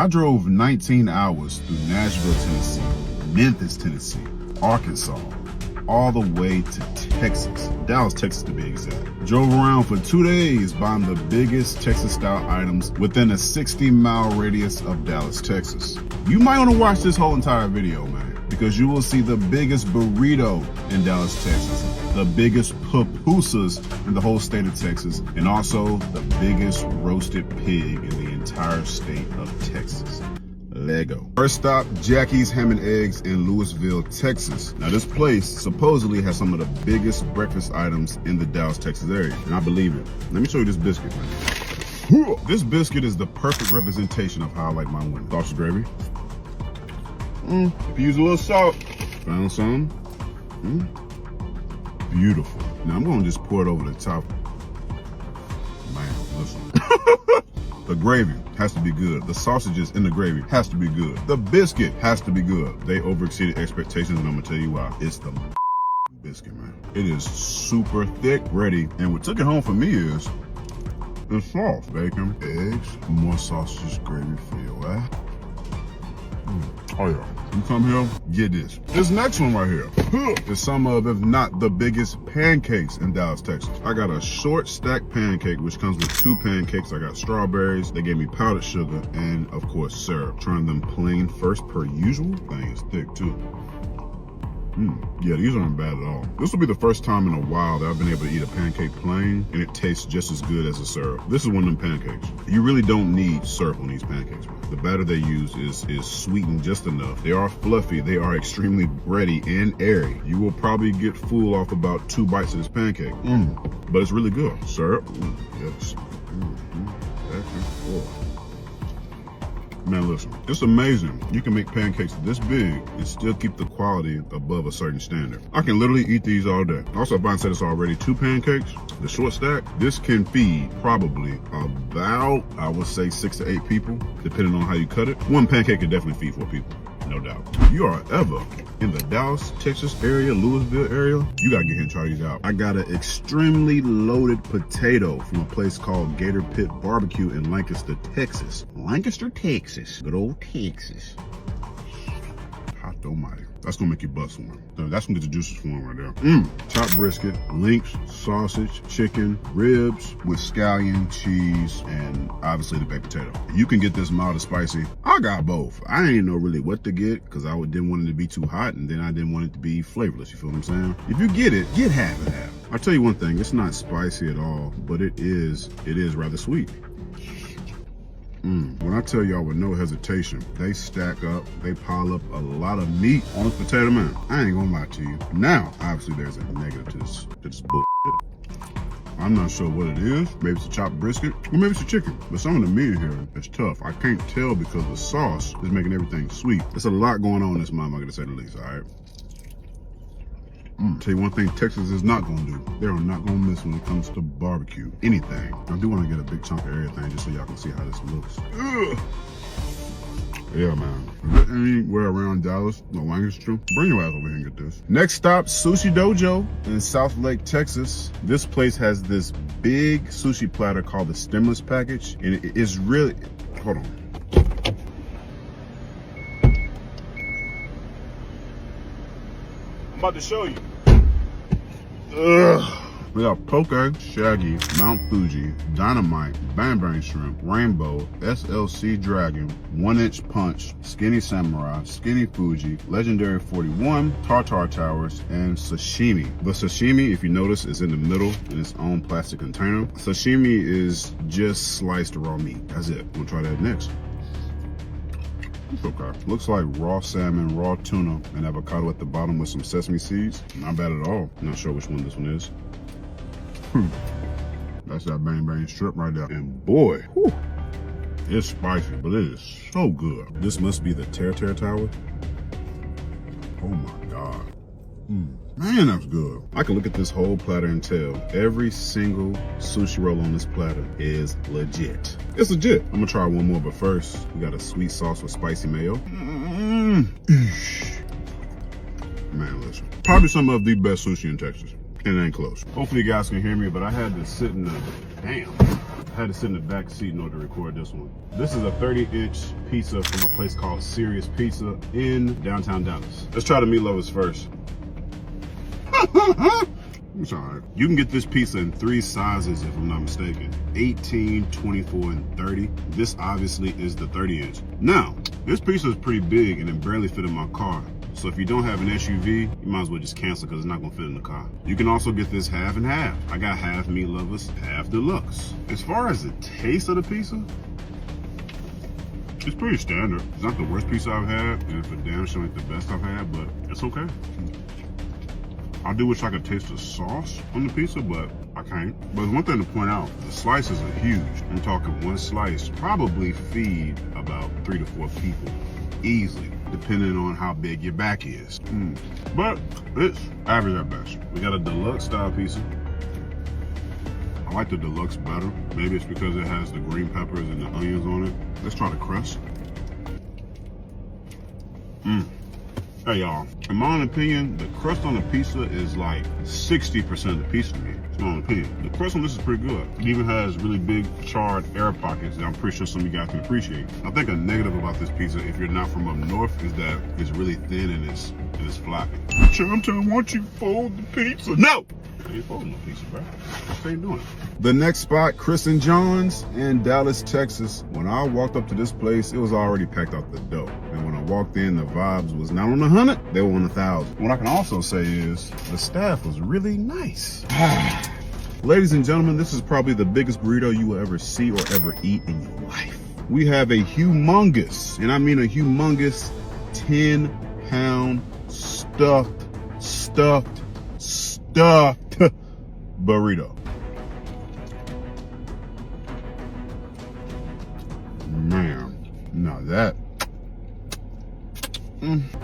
I drove 19 hours through Nashville, Tennessee, Memphis, Tennessee, Arkansas, all the way to Texas, Dallas, Texas to be exact. Drove around for 2 days buying the biggest Texas-style items within a 60-mile radius of Dallas, Texas. You might want to watch this whole entire video, man, because you will see the biggest burrito in Dallas, Texas, the biggest pupusas in the whole state of Texas, and also the biggest roasted pig in the entire state of Texas. Lego. First stop, Jackie's Ham and Eggs in Lewisville, Texas. Now this place supposedly has some of the biggest breakfast items in the Dallas, Texas area, and I believe it. Let me show you this biscuit, man. This biscuit is the perfect representation of how I like my wing. Sausage gravy. If you use a little salt, found some. Beautiful. Now I'm gonna just pour it over the top. Man, listen. The gravy has to be good. The sausages in the gravy has to be good. The biscuit has to be good. They overexceeded expectations, and I'm gonna tell you why. It's the biscuit, man. It is super thick, ready, and what took it home for me is it's soft. Bacon, eggs, more sausages, gravy for you, eh? Oh yeah, you come here, get this. This next one right here is some of, if not the biggest pancakes in Dallas, Texas. I got a short stack pancake, which comes with 2 pancakes. I got strawberries, they gave me powdered sugar, and of course syrup. Trying them plain first per usual. Thing is thick too. Yeah, these aren't bad at all. This will be the first time in a while that I've been able to eat a pancake plain and it tastes just as good as the syrup. This is one of them pancakes. You really don't need syrup on these pancakes, man. The batter they use is sweetened just enough. They are fluffy, they are extremely bready and airy. You will probably get full off about 2 bites of this pancake. But it's really good. Syrup, yes. Back and forth. Man, listen, it's amazing. You can make pancakes this big and still keep the quality above a certain standard. I can literally eat these all day. Also, Brian said it's already 2 pancakes. The short stack, this can feed probably about, I would say 6 to 8 people, depending on how you cut it. 1 pancake can definitely feed 4 people, no doubt. If you are ever in the Dallas, Texas area, Lewisville area, you gotta get here and try these out. I got an extremely loaded potato from a place called Gator Pit Barbecue in Lancaster, Texas. Lancaster, Texas. Good old Texas. Hot almighty. That's gonna make you bust one. That's gonna get the juices flowing right there. Chopped brisket, links, sausage, chicken, ribs with scallion, cheese, and obviously the baked potato. You can get this mild or spicy. I got both. I didn't know really what to get because I didn't want it to be too hot, and then I didn't want it to be flavorless. You feel what I'm saying? If you get it, get half and half. I'll tell you one thing, it's not spicy at all, but it is rather sweet. When I tell y'all with no hesitation, they stack up, they pile up a lot of meat on this potato, man. I ain't gonna lie to you. Now, obviously there's a negative to this bullshit. I'm not sure what it is. Maybe it's a chopped brisket, or maybe it's a chicken. But some of the meat in here is tough. I can't tell because the sauce is making everything sweet. There's a lot going on in this mama, to say the least, all right? Tell you one thing Texas is not gonna do. They are not gonna miss when it comes to barbecue. Anything. I do wanna get a big chunk of everything just so y'all can see how this looks. Yeah, man. If there's anywhere around Dallas, no Lancaster, bring your ass over here and get this. Next stop, Sushi Dojo in South Lake, Texas. This place has this big sushi platter called the stemless package, and it is really, hold on. I'm about to show you. We got poke, shaggy, Mount Fuji, dynamite, bang bang shrimp, rainbow, SLC dragon, 1-inch punch, skinny samurai, skinny Fuji, legendary 41, tartar towers, and sashimi. The sashimi, if you notice, is in the middle in its own plastic container. Sashimi is just sliced raw meat. That's it. We'll try that next. It's okay. Looks like raw salmon, raw tuna, and avocado at the bottom with some sesame seeds. Not bad at all. Not sure which one this one is. That's that bang bang strip right there. And boy, whew, it's spicy, but it is so good. This must be the Tartar Tower. Oh my God. Man, that's good. I can look at this whole platter and tell every single sushi roll on this platter is legit. It's legit. I'm gonna try one more, but first, we got a sweet sauce with spicy mayo. Man, listen. Probably some of the best sushi in Texas. And it ain't close. Hopefully you guys can hear me, but I had to sit in the, had to sit in the back seat in order to record this one. This is a 30-inch pizza from a place called Serious Pizza in downtown Dallas. Let's try the meat lovers first. It's all right. You can get this pizza in 3 sizes if I'm not mistaken. 18, 24, and 30. This obviously is the 30-inch. Now, this pizza is pretty big and it barely fit in my car. So if you don't have an SUV, you might as well just cancel because it's not gonna fit in the car. You can also get this half and half. I got half meat lovers, half deluxe. As far as the taste of the pizza, it's pretty standard. It's not the worst pizza I've had, and for damn sure ain't the best I've had, but it's okay. I do wish I could taste the sauce on the pizza, but I can't. But one thing to point out, the slices are huge. I'm talking one slice probably feed about 3 to 4 people easily, depending on how big your back is. But it's average at best. We got a deluxe style pizza. I like the deluxe better. Maybe it's because it has the green peppers and the onions on it. Let's try the crust. Hey y'all, in my own opinion, the crust on the pizza is like 60% of the pizza to me. It's my own opinion. The crust on this is pretty good. It even has really big charred air pockets that I'm pretty sure some of you guys can appreciate. I think a negative about this pizza, if you're not from up north, is that it's really thin and it's floppy. Chum, why don't you fold the pizza? No! I ain't folding no pizza, bro. What ain't doing? The next spot, Chris and John's in Dallas, Texas. When I walked up to this place, it was already packed out the door. And when I walked in, the vibes was not on 100, they were on 1,000. What I can also say is the staff was really nice. Ladies and gentlemen, this is probably the biggest burrito you will ever see or ever eat in your life. We have a humongous, and I mean a humongous 10-pound stuffed burrito. Man, now that.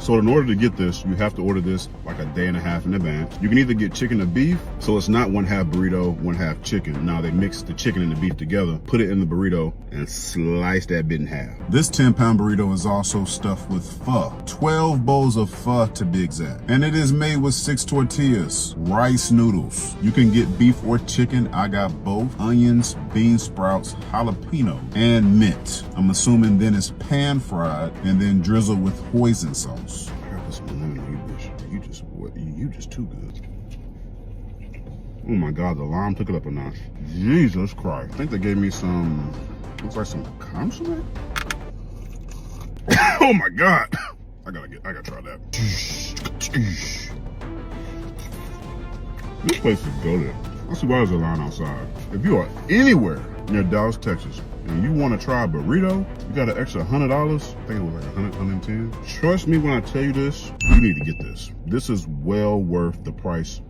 So in order to get this, you have to order this like a day and a half in advance. You can either get chicken or beef, so it's not 1/2 burrito, 1/2 chicken. Now they mix the chicken and the beef together, put it in the burrito, and slice that bit in half. This 10-pound burrito is also stuffed with pho. 12 bowls of pho to be exact. And it is made with 6 tortillas, rice noodles. You can get beef or chicken. I got both. Onions, bean sprouts, jalapeno, and mint. I'm assuming then it's pan fried and then drizzled with hoisin sauce. I got this lemon on you, bitch. You just too good. Oh my God, the lime took it up a notch. Jesus Christ. I think they gave me some, looks like some consomme. Oh my God. I gotta try that. This place is goated. I see why there's a line outside. If you are anywhere near Dallas, Texas, and you want to try a burrito, you got an extra $100. I think it was like 100, 110. Trust me when I tell you this, you need to get this. This is well worth the price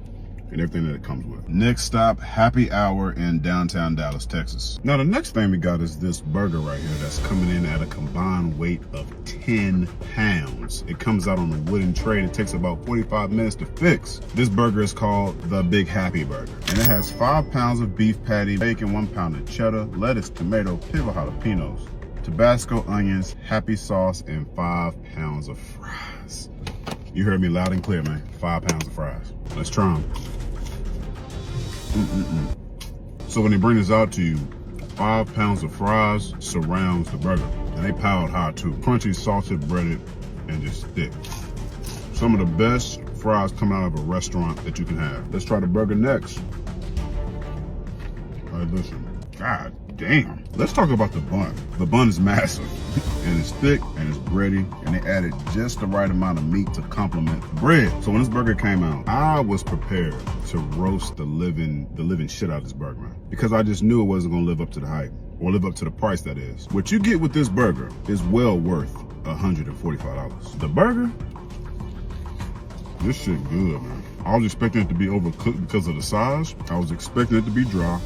and everything that it comes with. Next stop, Happy Hour in downtown Dallas, Texas. Now the next thing we got is this burger right here that's coming in at a combined weight of 10 pounds. It comes out on a wooden tray and it takes about 45 minutes to fix. This burger is called the Big Happy Burger. And it has 5 pounds of beef patty, bacon, 1 pound of cheddar, lettuce, tomato, pickled jalapenos, Tabasco onions, happy sauce, and 5 pounds of fries. You heard me loud and clear, man. 5 pounds of fries. Let's try them. So when they bring this out to you, 5 pounds of fries surrounds the burger. And they piled high too. Crunchy, salted, breaded, and just thick. Some of the best fries coming out of a restaurant that you can have. Let's try the burger next. All right, listen. God damn. Let's talk about the bun. The bun is massive. And it's thick and it's bready, and they added just the right amount of meat to complement the bread. So when this burger came out, I was prepared to roast the living shit out of this burger, man, because I just knew it wasn't gonna live up to the hype, or live up to the price, that is. What you get with this burger is well worth $145. The burger, this shit good, man. I was expecting it to be overcooked because of the size. I was expecting it to be dry.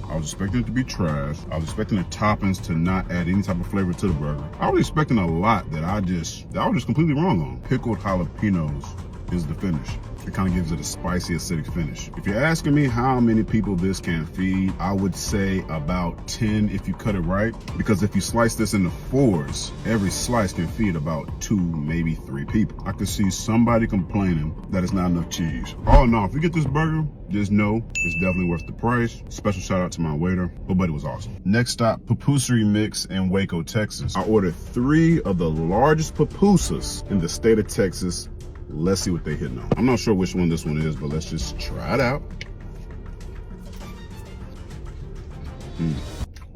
I was expecting it to be trash. I was expecting the toppings to not add any type of flavor to the burger. I was expecting a lot that I was just completely wrong on. Pickled jalapenos is the finish. It kind of gives it a spicy, acidic finish. If you're asking me how many people this can feed, I would say about 10 if you cut it right. Because if you slice this into fours, every slice can feed about 2, maybe 3 people. I could see somebody complaining that it's not enough cheese. Oh no, if you get this burger, just know it's definitely worth the price. Special shout out to my waiter. Oh, but it was awesome. Next stop, Pupusery Mix in Waco, Texas. I ordered 3 of the largest pupusas in the state of Texas. Let's see what they hitting on. I'm not sure which one this one is, but let's just try it out.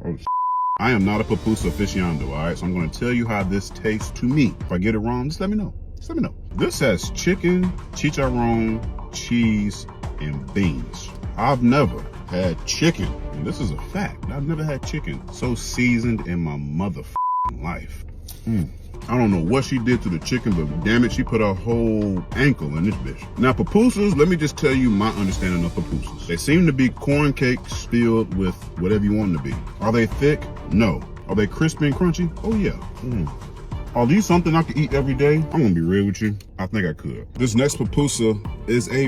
Oh, I am not a pupusa aficionado, all right? So I'm gonna tell you how this tastes to me. If I get it wrong, just let me know. Just let me know. This has chicken, chicharron, cheese, and beans. I've never had chicken, and this is a fact. I've never had chicken so seasoned in my motherfucking life. I don't know what she did to the chicken, but damn it, she put a whole ankle in this bitch. Now, pupusas, let me just tell you my understanding of pupusas. They seem to be corn cakes filled with whatever you want them to be. Are they thick? No. Are they crispy and crunchy? Oh yeah. Are these something I could eat every day? I'm gonna be real with you. I think I could. This next pupusa is a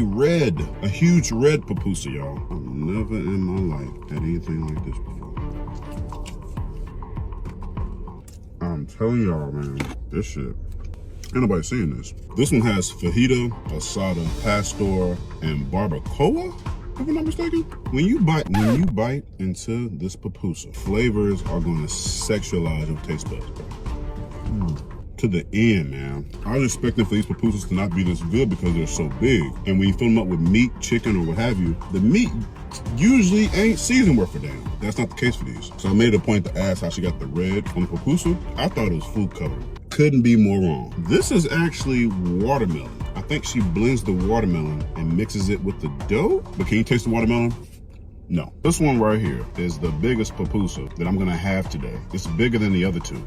huge red pupusa, y'all. I've never in my life had anything like this before. I'm telling y'all, man, this shit, ain't nobody seeing this. This one has fajita, asada, pastor, and barbacoa, if I'm not mistaken. When you bite into this pupusa, flavors are gonna sexualize your taste buds, bro. To the end, man. I was expecting for these pupusas to not be this good because they're so big. And when you fill them up with meat, chicken, or what have you, the meat usually ain't seasoned worth a damn. That's not the case for these. So I made it a point to ask how she got the red on the pupusa. I thought it was food coloring. Couldn't be more wrong. This is actually watermelon. I think she blends the watermelon and mixes it with the dough. But can you taste the watermelon? No. This one right here is the biggest pupusa that I'm gonna have today. It's bigger than the other 2.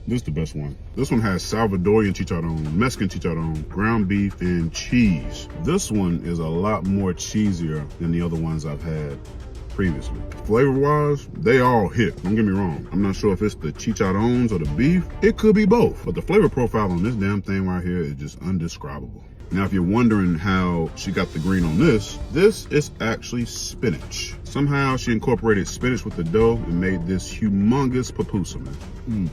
This is the best one. This one has Salvadorian chicharron, Mexican chicharron, ground beef, and cheese. This one is a lot more cheesier than the other ones I've had previously. Flavor-wise, they all hit. Don't get me wrong. I'm not sure if it's the chicharrones or the beef. It could be both. But the flavor profile on this damn thing right here is just undescribable. Now, if you're wondering how she got the green on this is actually spinach. Somehow she incorporated spinach with the dough and made this humongous pupusa, man.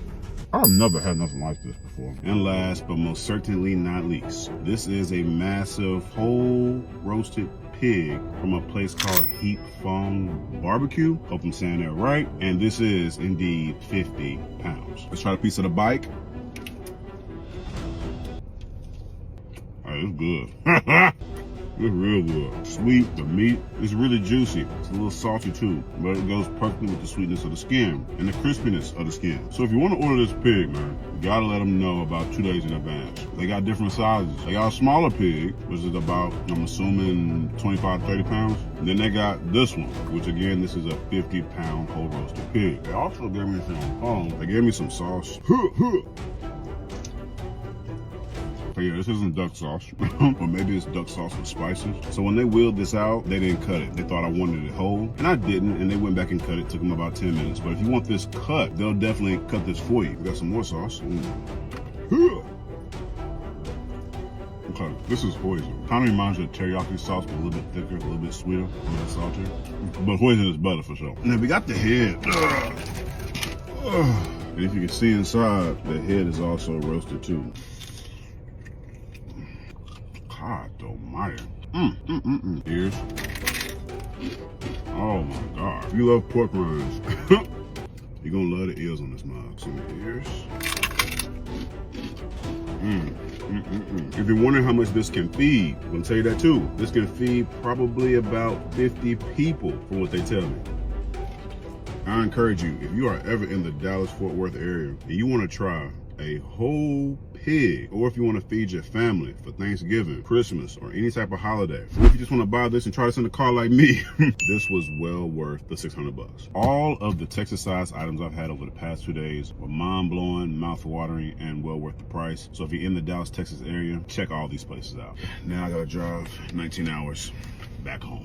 I've never had nothing like this before. And last but most certainly not least, this is a massive whole roasted pig from a place called Heap Fong Barbecue. Hope I'm saying that right. And this is indeed 50 pounds. Let's try a piece of the bike. It's good. It's real good. Sweet, the meat is really juicy. It's a little salty too, but it goes perfectly with the sweetness of the skin and the crispiness of the skin. So if you want to order this pig, man, you gotta let them know about 2 days in advance. They got different sizes. They got a smaller pig, which is about, I'm assuming, 25, 30 pounds. And then they got this one, which again, this is a 50-pound whole roasted pig. They also gave me they gave me some sauce. But yeah, this isn't duck sauce, or maybe it's duck sauce with spices. So when they wheeled this out, they didn't cut it. They thought I wanted it whole, and I didn't, and they went back and cut it. Took them about 10 minutes. But if you want this cut, they'll definitely cut this for you. We got some more sauce. Okay, this is hoisin. Kind of reminds you of teriyaki sauce, but a little bit thicker, a little bit sweeter, a little bit saltier. But hoisin is better for sure. Now we got the head. And if you can see inside, the head is also roasted too. God almighty. Ears. Oh my God. If you love pork rinds, you're gonna love the ears on this mug. Some ears. If you're wondering how much this can feed, I'm gonna tell you that too. This can feed probably about 50 people from what they tell me. I encourage you, if you are ever in the Dallas-Fort Worth area and you wanna try a whole pig, or if you want to feed your family for Thanksgiving, Christmas, or any type of holiday, or if you just want to buy this and try this in a car like me, this was well worth the 600 bucks. All of the Texas-sized items I've had over the past 2 days were mind-blowing, mouth-watering, and well worth the price. So if you're in the Dallas, Texas area, check all these places out. Now I gotta drive 19 hours back home.